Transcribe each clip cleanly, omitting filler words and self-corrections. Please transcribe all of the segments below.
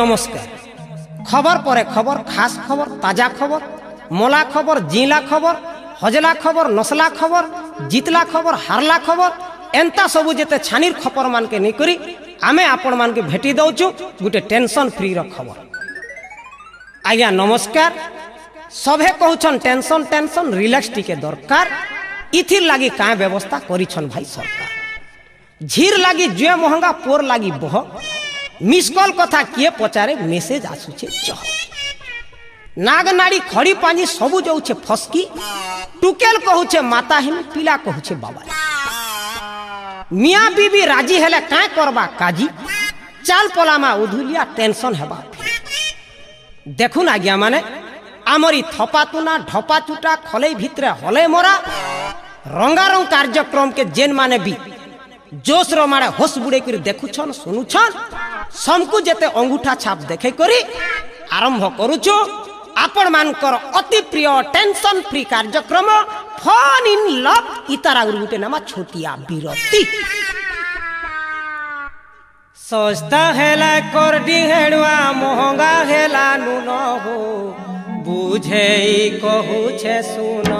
নমস্কার। খবর পরে খবর, খাস খবর, তাজা খবর, মলা খবর, জিলা খবর, হজলা খবর, নসলা খবর, জিতলা খবর, হারলা খবর, এন্তা সবু যেতে ছানির খবর মানকে নেই করি আমি আপন মানকে ভেটি দৌছু গোটে টেনশন ফ্রি র খবর। আজ্ঞা নমস্কার। সবে কହୁছন টেনশন টেনশন রিল্যাক্স টিকে দরকার। ইথির লাগি কাঁ ব্যবস্থা করিছন ভাই সরকার। ঝির লাগি জুয়ে মহঙ্গা, পোর লাগি বহ, মিস কল কথা কিয়ে পচারে, মেসেজ আসুছে চহ। নাগ নাড়ি খড়ি পাঁজি সবু যাউছে ফসকি, টুকেল কହୁছে মাতাহীন, পিলা কହୁছে বাবা। মিয়া বিবি রাজি হেলে কাঁ করবা কাজি, চাল পলামা উধুলিয়া টেনশন হেবা। দেখুন আজ্ঞা মানে আমরি থপাতুনা ঢপা চুটা খলেই ভিতরে হলে মরা রঙ্গারং কার্যক্রম কে যেন মানে বি জোশ র মারে হোস বুড়ে করে দেখুছন শুনুছন সমকু যেতে অঙ্গুঠা ছাপ দেখে করি আরম্ভ করুছু আপন মানকর অতি প্রিয় টেনশন ফ্রি কার্যক্রম ফোন ইন লভ। ইতার আগুর গুটে নামা ছোটিয়া বিরতি। সস্তা হেলা করডি হেড়ুয়া, মহঙ্গা হেলা নুন হো, বুঝেই কহুছে শুন।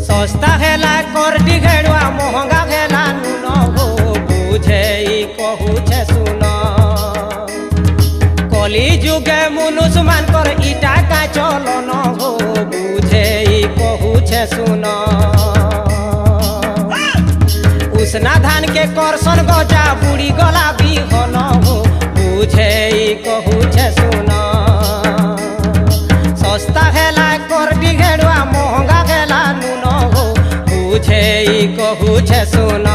সস্তা হেলা করডি হেড়ুয়া, মহঙ্গা হেলা নুন হো, বুঝেই কহুছে শুন। কলি যুগে মনুষ মানকর ইটা কা চলন হো, বুঝেই কহুছে শুন। উষ্ণা ধান কে করসন গজা, বুড়ি গলা বিহন হো, বুঝেই কহুছে শুন। সস্তা হেলা করডি ঘেড়ুয়া, মহঙ্গা হেলা নুন হো, বুঝেই কহুছে শুন।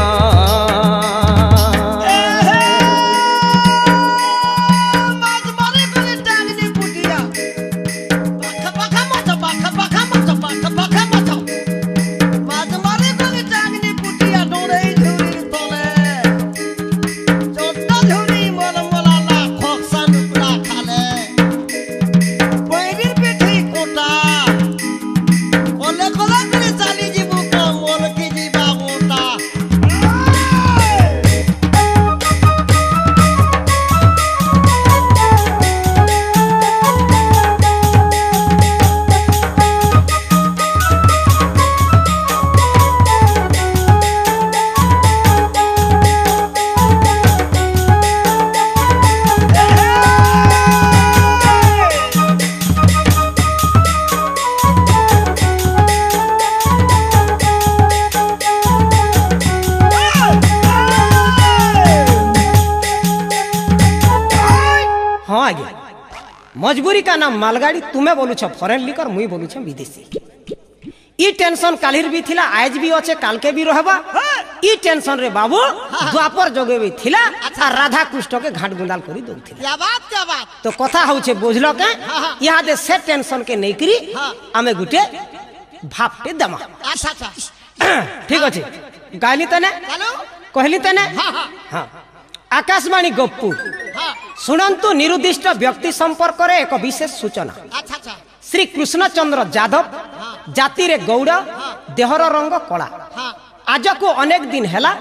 मजबूरी का नाम मालगाड़ी, तुम्हें बोलू छ फॉरेन लिकर, मुई बोलू छ विदेशी। ई टेंशन कालिर भी थिला, आज भी अच्छे, काल के भी रहबा। ई टेंशन रे बाबू द्वापर जोगे भी थिला, आ राधा कृष्ण के घाट गुंडाल करी दउथिला। क्या बात क्या बात। तो कथा होउछे बुझलो के यहाँ दे से टेंशन के नहीं करी आमे गुटे भापटे दमा। अच्छा अच्छा ठीक अछि। गाली तने हेलो कहली तने हाँ हाँ हाँ। आकाशवाणी गप्पू हाँ शुणु निर्दिष्ट व्यक्ति संपर्क रे एक विशेष सूचना। अच्छा अच्छा श्री कृष्णचंद्र यादव, जाति रे गौड़, देहर रंग कला। हाँ आज को अनेक दिन हैला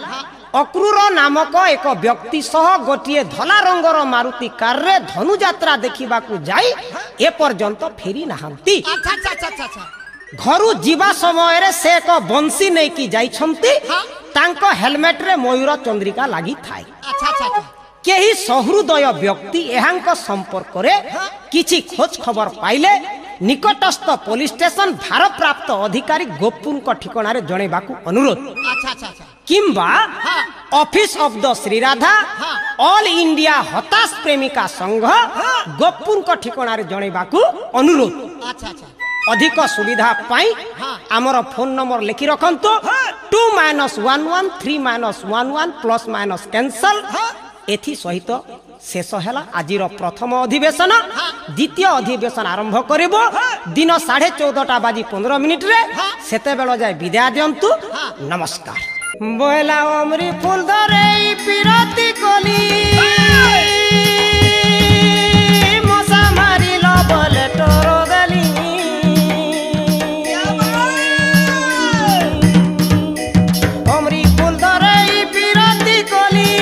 अक्रूर नामक एक व्यक्ति सह गोटे धला रंगर मारुति कार रे धनु यात्रा देखा जाई ए पर्यंत फेरी नहांती। अच्छा अच्छा अच्छा अच्छा घरु जीवा समय रे से एक बंसी नहीं की जाइछंती, तांको हेलमेट रे मयूर चंद्रिका लागी थाई। अच्छा अच्छा केही सहृदय व्यक्ति एहांक संपर्क रे किछि खोज खबर पाइले निकटस्थ पुलिस स्टेशन भारप्राप्त अधिकारी गोपुन को ठिकाना रे जणेबाकू अनुरोध। अच्छा अच्छा अच्छा किंबा office of the Shri Radha all India हताश प्रेमिका संघ गोपुन को ठिकाना रे जणेबाकू अनुरोध। अच्छा अच्छा अधिक सुविधा पाई आमर फोन नंबर लिखि रखंतु 2-11-3-11 कैंसल। एथि सहित शेष हैला आजिर प्रथम अधिवेशन। द्वितीय अधिवेशन आरंभ करिबो दिन 14:15 रे। सेते बेल जाय विदाय दियंतु। नमस्कार। बोला अमरी फूल धरे पिरती कली मसा मारी लो बोले तोरो गली अमरी फूल धरे पिरती कली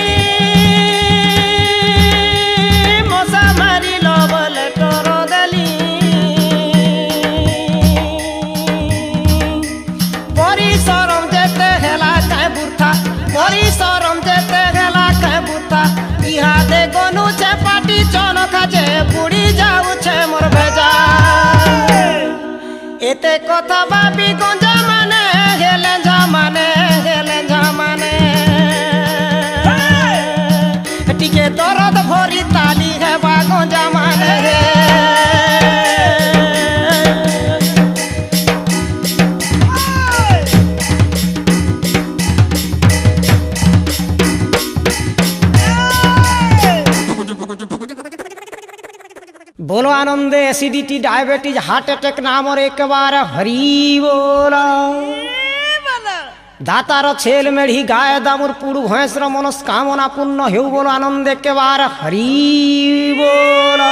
কথা পরিসরম যেতে গেলা কে বুতা ইহাদে গনুছে পাটি চনকাছে বুড়ি যাউছে মোর ভেজা এতে কথা ভাবি গঞ্জা মানে গেলে জামানে টিকে দরদ ভরি তালি হেবা গঞ্জা মানে बोलो आनंदे एसिडिटी डायबिटीज हार्ट अटैक नाम और एक बार हरी बोला दातार छेल मेढ़ी गाय दामुर पुरु भैंसर मनस्कामना पूर्ण हेउ बोलो आनंद एक बार हरी बोला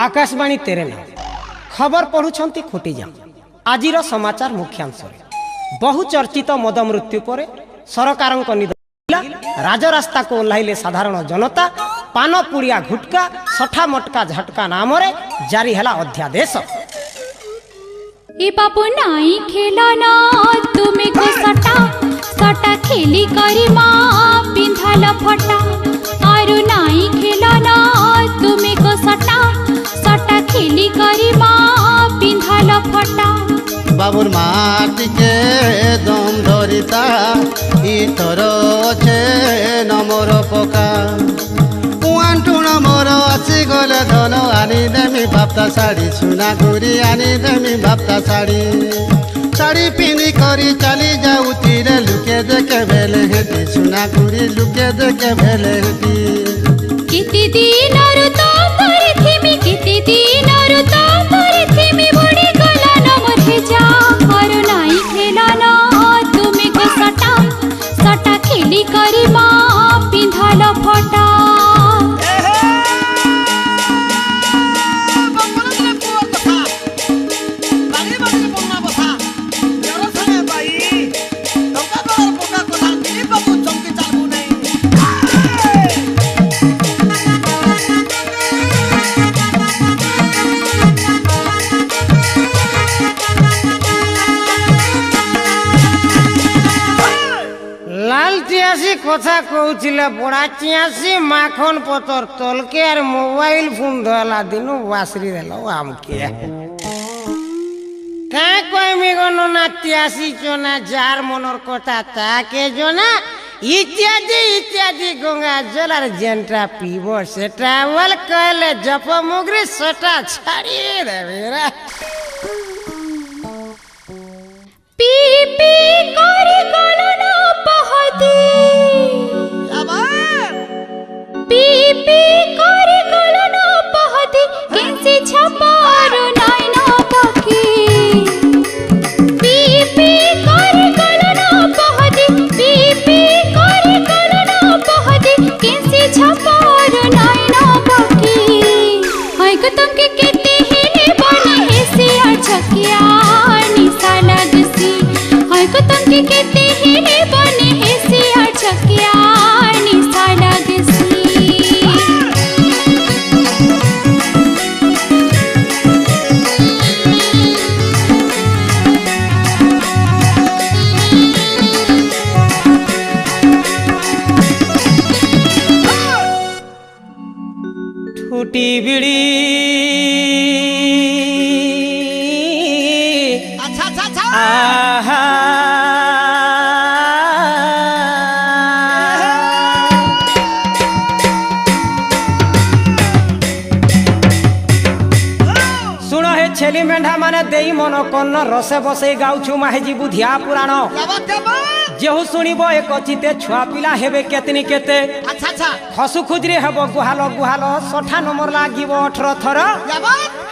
आकाशवाणी तेरे नाम खबर पढ़ुछंती खोटी जा आजिर समाचार मुख्यांश बहुचर्चित मद मृत्यु पर सरकार राजरास्ता को ओह्लाइले साधारण जनता पान पुड़िया घुटका सठा मटका झटका नाम जारी है अध्यादेश ए बाबू नाई खेलना तुम्हें को सटा सटा खेली करी माँ पिंधाल फटा आरु नाई खेलना तुम्हें को सटा सटा खेली करी माँ पिंधाल फटा बाबुर माटिके दम धरिता इथर छे नमर पका पुआंटुण मोर आसी गले धन आनी देमी बाप्ता साड़ी सुना घुरी आनी देमी बाप्ता साड़ी साड़ी पिंधि करी चली जाऊती रे लुके देखे भेले हेटी सुना घुरी लुके देखे भेले हेटी किति दिन तो परिथिमी किति दिन तो परिथिमी बुढ़ी गला न मरे जा करो नाई खेलना तुम्हें को सटा सटा खेली करी माँ पिंधाल फटा কথা কৌছিলে পড়া চিয়াশি মাখন পতর তলকে আর মোবাইল ফোন ধলা দিন বাসরি দেল আমকে কাঁ কইমি গণনা 83 জনা যার মনর কথা তাকে জনা ইত্যাদি ইত্যাদি গঙ্গা জল আর যেটা পিব সেটা বল কইলে জপ মুগরি সেটা ছাড়িয়ে দেবে রে পি পি করে গলনা পহদি पी करे गलन पहदी कैसे छपार नाइन पकी पी करे गलन पहदी पी करे गलन पहदी कैसे छपार नाइन पकी हाय को तुमके कहते हैं बने ऐसे छकिया निशा लगसी हाय को तुमके कहते हैं बने ऐसे छकिया निशा लगसी टूटी बिड़ी अच्छा अच्छा अच्छा आहा सुनो हे छेली मेंढा माने देई मन कन्न रसे बसे गाउछु माहेजी बुधिया पुराण जेहु शुणिब एक चिते छुआ पिला हेबे केतनी केते अच्छा अच्छा हसु खुजरी हेब गुहाल गुहाल 60 नंबर लागिब 18 थर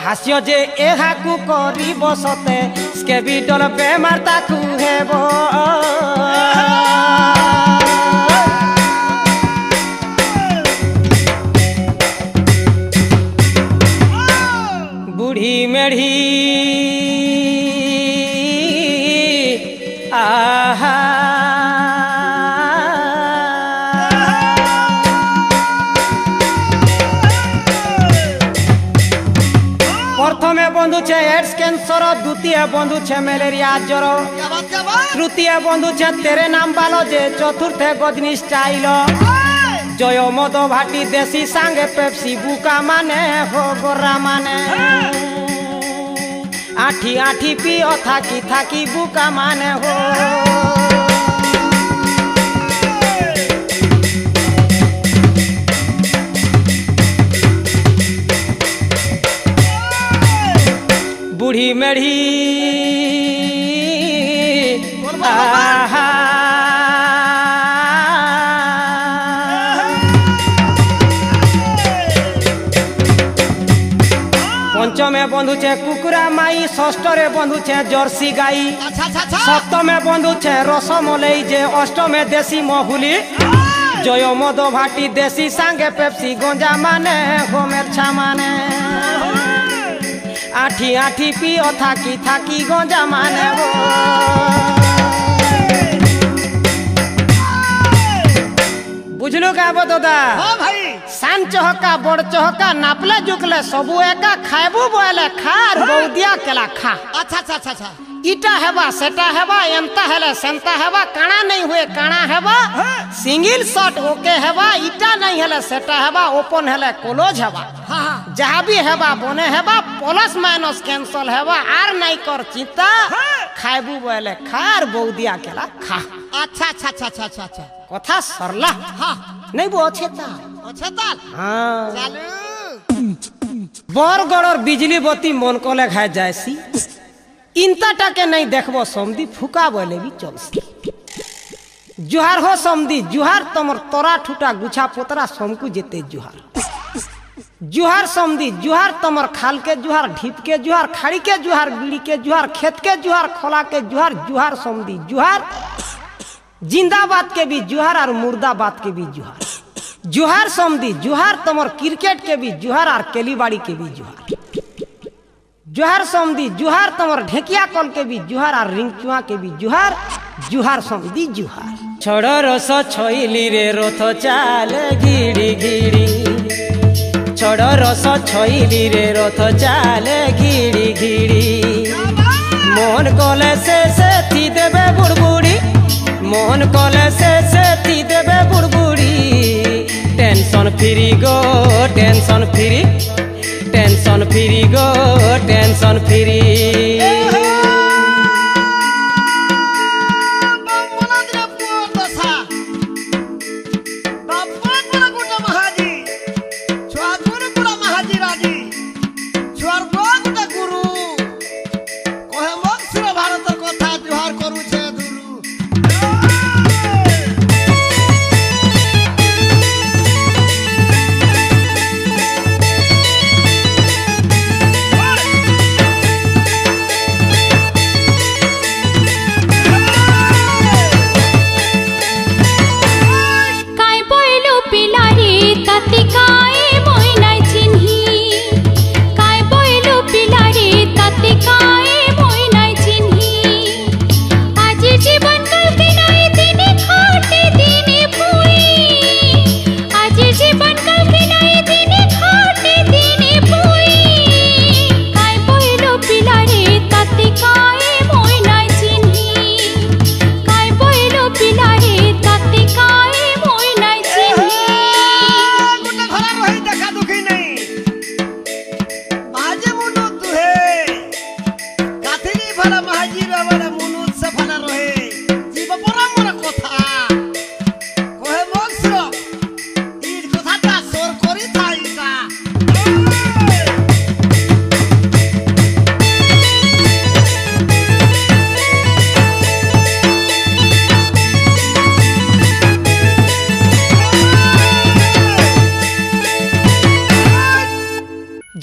हास्य जे एहाकु करी बसते स्केबी डल बेमार ताकु हेब बुढ़ी मेढ़ी आहा प्रथमे बंधुछे एड्स कैंसर, द्वितीय बंधुछे ম্যালেরিয়া জ্বর, तृतीय बंधुछे तेरे नाम बालो जे, चतुर्थे गजनी स्टाइल, जय मद भाटी देसी सांगे पेप्सी बुका माने हो गोरा माने, आठी आठी पियो थाकी थाकी बुका माने हो। बूढ़ी मेढ़ी आहा पंचमे बंधुछे कुकुरा माई, षष्ठरे बंधुछे जर्सी गाई, सप्तमे बंधुछे रसमलई जे, अष्टमे देसी महुली, जय मद भाटी देसी सांगे पेप्सी गंजा माने हो मेरछा माने, आठी आठी पियो थाकी थाकी गंजा माने हो। बुझलु का बददा? हाँ भाई सान चहका बड़ चहका नापले जुकले सबू एका, खाइबू बोले खार बौदिया केला खा। अच्छा अच्छा अच्छा अच्छा इटा हेबा सेटा हेबा, एंता हेले सेंता हेबा, काना नहीं हुए काना हेबा, सिंगल शॉट ओके हेबा, इटा नहीं हेले सेटा हेबा, ओपन हेले क्लोज हेबा, जहाँ भी हेबा बने हेबा, प्लस माइनस कैंसल हेबा, आर नहीं कर चिंता, खाइबू बोले खार बौदिया केला खा। अच्छा अच्छा अच्छा अच्छा अच्छा अच्छा कथा सरला हाँ नहीं वो अच्छे था। अच्छा ताल हाँ चालू बरगड़ और बिजली बत्ती मन को ले खाए जायसी, इनता टाके नहीं देखबो समदी फुका बोले भी चलसी। जुहार हो समदी जुहार, तमर तोरा ठुटा गुछा पोतरा समकु जेते जुहार। जुहार समदी जुहार, तमर खाल के जुहार, ढीप के जुहार, खाड़ी के जुहार, बीड़ी के जुहार, खेत के जुहार, खोला के जुहार। जुहार समदी जुहार, जिंदाबाद के भी जुहार और मुर्दाबाद के भी जुहार। जुहार समदी जुहार, तमर क्रिकेट के भी जुहार और केलीबाड़ी के भी जुहार। जुहार समदी जुहार, तमर ढेकिया कल के भी जुहार और रिंगचुआ के भी जुहार। जुहार समदी जुहार। छोड़ो रस छोइली रे रथ चाले घिड़ी घिड़ी, छोड़ो रस छोइली रे रथ चाले घिड़ी घिड़ी, मोहन कले से थी देवे बुड़बुड़ी, मोहन कले से थी देवे बुड़बुड़ी। टेंशन फ्री गो टेंशन फ्री, टेंशन फ्री गो टेंशन फ्री।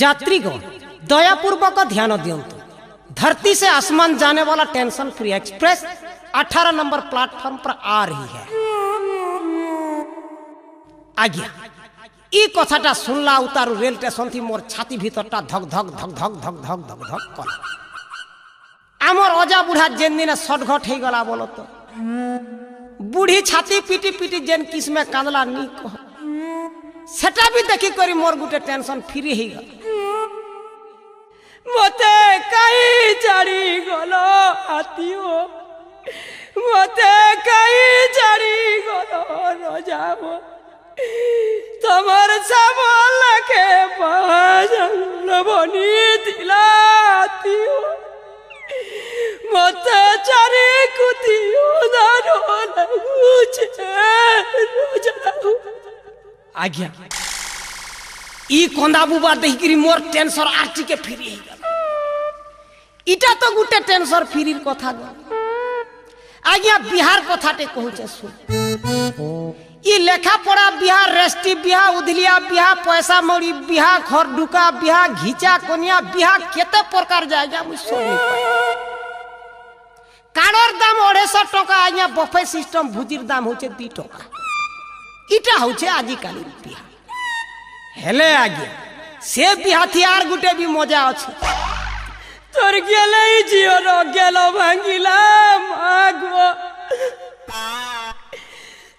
यात्रीगण दयापूर्वक ध्यान दियंतु। धरती से आसमान जाने वाला tension free express 18 number platform पर आ रही है। आज्ञा ई कथाटा सुनला उतारू रेल स्टेशन थी मोर छाती भीतरटा धक धक धक धक धक धक धक धक कला। आमर अजा बुढ़ा जेन दिन सटघट हो गला बोलो तो बुढ़ी छाती पिटी पिटी जेन किस में कांदला नी कह सेटा भी देखी करी मोर गुटे टेंशन फ्री ही गला। মতে কাই ছাড়ি গল আত্মীয় মতে কাই ছাড়ি গল রজাব তোমার সামলাকে বনি দিলা আত্মীয় মতে চারি কুতি উদার লাগুছে রজাব আজ্ঞা ই কন্দা বুবা দেখিকি মোর টেনসন আর টিকে ফিরি গেল ইটা তো গোটে টেনসন ফিরির কথা গ আজ্ঞা বিহার কথাতে কହୁছে শুন ই লেখা পড়া বিহার রেস্টি বিহা উদলিয়া বিহা পয়সা মড়ি বিহা ঘর ঢুকা বিহা ঘিচা কনিয়া বিহা কেতে প্রকার জায়গা মুই শুনি কাড়র দাম 250 টাকা আজ্ঞা বফে সিস্টেম ভুজির দাম হচ্ছে 2 টাকা ইটা হচ্ছে আজিকালি বিহা হেলে আগে সে বিহাতি আর গুটে বি মজা আছে তোর গেলে জিওর গেল ভাঙ্গিলাম আগো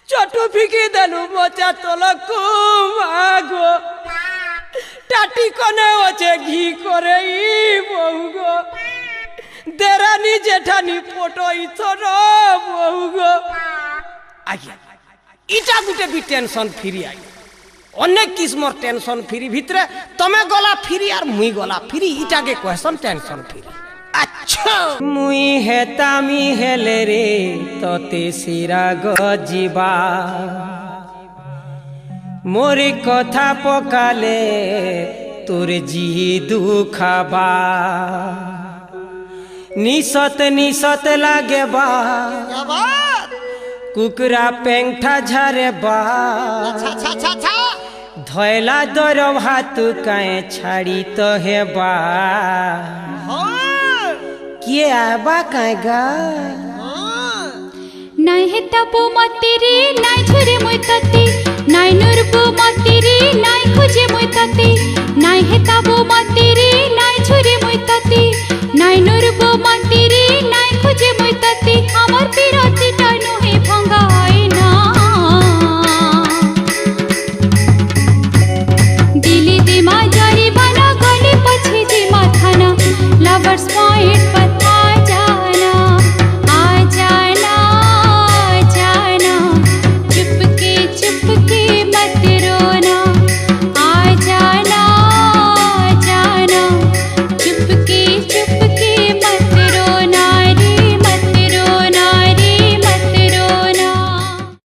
ছোট ফিকি দেলু মচা তলকু আগো টাটি কনে আছে ঘি করে ই বহুগো দেরানি জেঠানি ফটো ইথর বহুগো আগে ইটা গুটে বি টেনশন ফিরি আগে অনেক কিসমর টেনশন ফ্রি ভিতরে তুমি গলা ফ্রি আর মুই গলা ফ্রি ইটাকে কোয়েশন টেনশন ফ্রি আচ্ছা মুই হেতামি হেলে রে ততে সিরা গজিবা মোরি কথা পকালে তোর জি দুখাবা নিশত নিশত লাগে বা কুকুরা পেংঠা ঝারে বা ধয়লা দর ভাতু কায়ে ছাড়ি তো হেবা কিয়ে আবা কায় গা নাই হেতাবো মতে রে নাই ঝরে মই তাতে নাই নুরবো মতে রে নাই খুঁজে মই তাতে নাই হেতাবো মতে রে